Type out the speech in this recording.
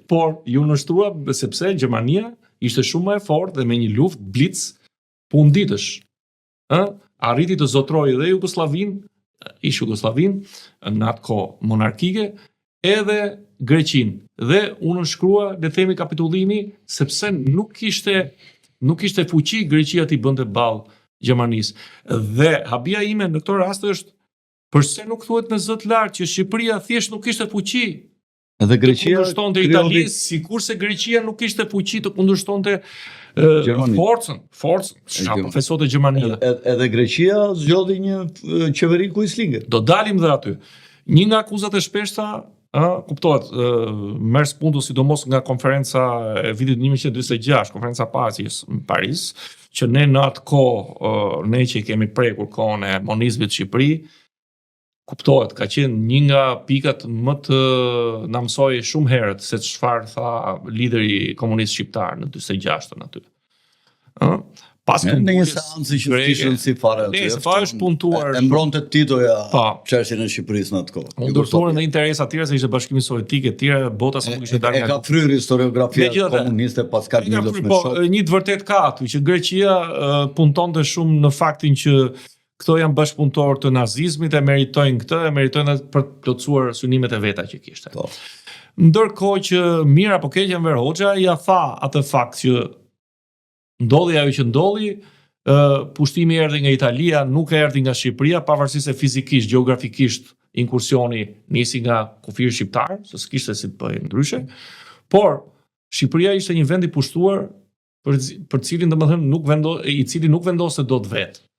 por ju nështrua sepse Gjermania ishte shumë më e fortë dhe me një luftë blitz punditësh. Arriti të zotrojë dhe Jugosllavin, në atë kohë monarkike, edhe Greqinë. Dhe unë shkrua le të themi kapitullimi sepse nuk kishte fuqi Greqia t'i bënte ballë Gjermanisë. Dhe habia ime në këtë rast është përse nuk thuhet në zë të lartë që Shqipëria thjesht nuk kishte fuqi. Edhe Greqia kundërshtonte Italisë, sikurse Greqia nuk kishte fuqi të kundërshtonte forcën, profesorët e Gjermanisë. Edhe Greqia zgjodhi një qeveri kuislinge. Do dalim dhe aty. Një nga akuzat e shpeshta, kuptohet, merr spuntu sidomos nga konferenca e vitit 1946, konferenca paqes në Paris, që ne në atë kohë, ne që i kemi prekur kohën e monizmit në Shqipëri, kuptohet, ka qenë një nga pikat më të na mësoi shumë herët se çfarë tha lideri komunist shqiptar në 46-ën aty. Pas në një seancë që kishën si fare aty. Është puntuar. E mbronte Titoja çështjen e Shqipërisë në atë kohë. Ndërtuar në interes atyre se ishte Bashkimi Sovjetik e tjera, bota s'u kishte dalë. E ka fryrë historiografia komuniste pas Karnilës me shok. Një të vërtet ka aty që Greqia puntonte shumë në faktin që këto janë bashkëpunëtorë të nazizmit, e meritojnë këtë, e meritojnë për të plotësuar synimet e veta që kishte. Ndërkohë që mirë apo keq Enver Hoxha ja tha atë fakt që ndodhi ajo që ndodhi, pushtimi erdhi nga Italia, nuk erdhi nga Shqipëria, pavarësisht se fizikisht, gjeografikisht inkursioni nisi nga kufiri shqiptar, se s'kishte si të bëjë ndryshe, por Shqipëria ishte një vend i pushtuar për cilin domethënë i cili nuk vendose dot vetë.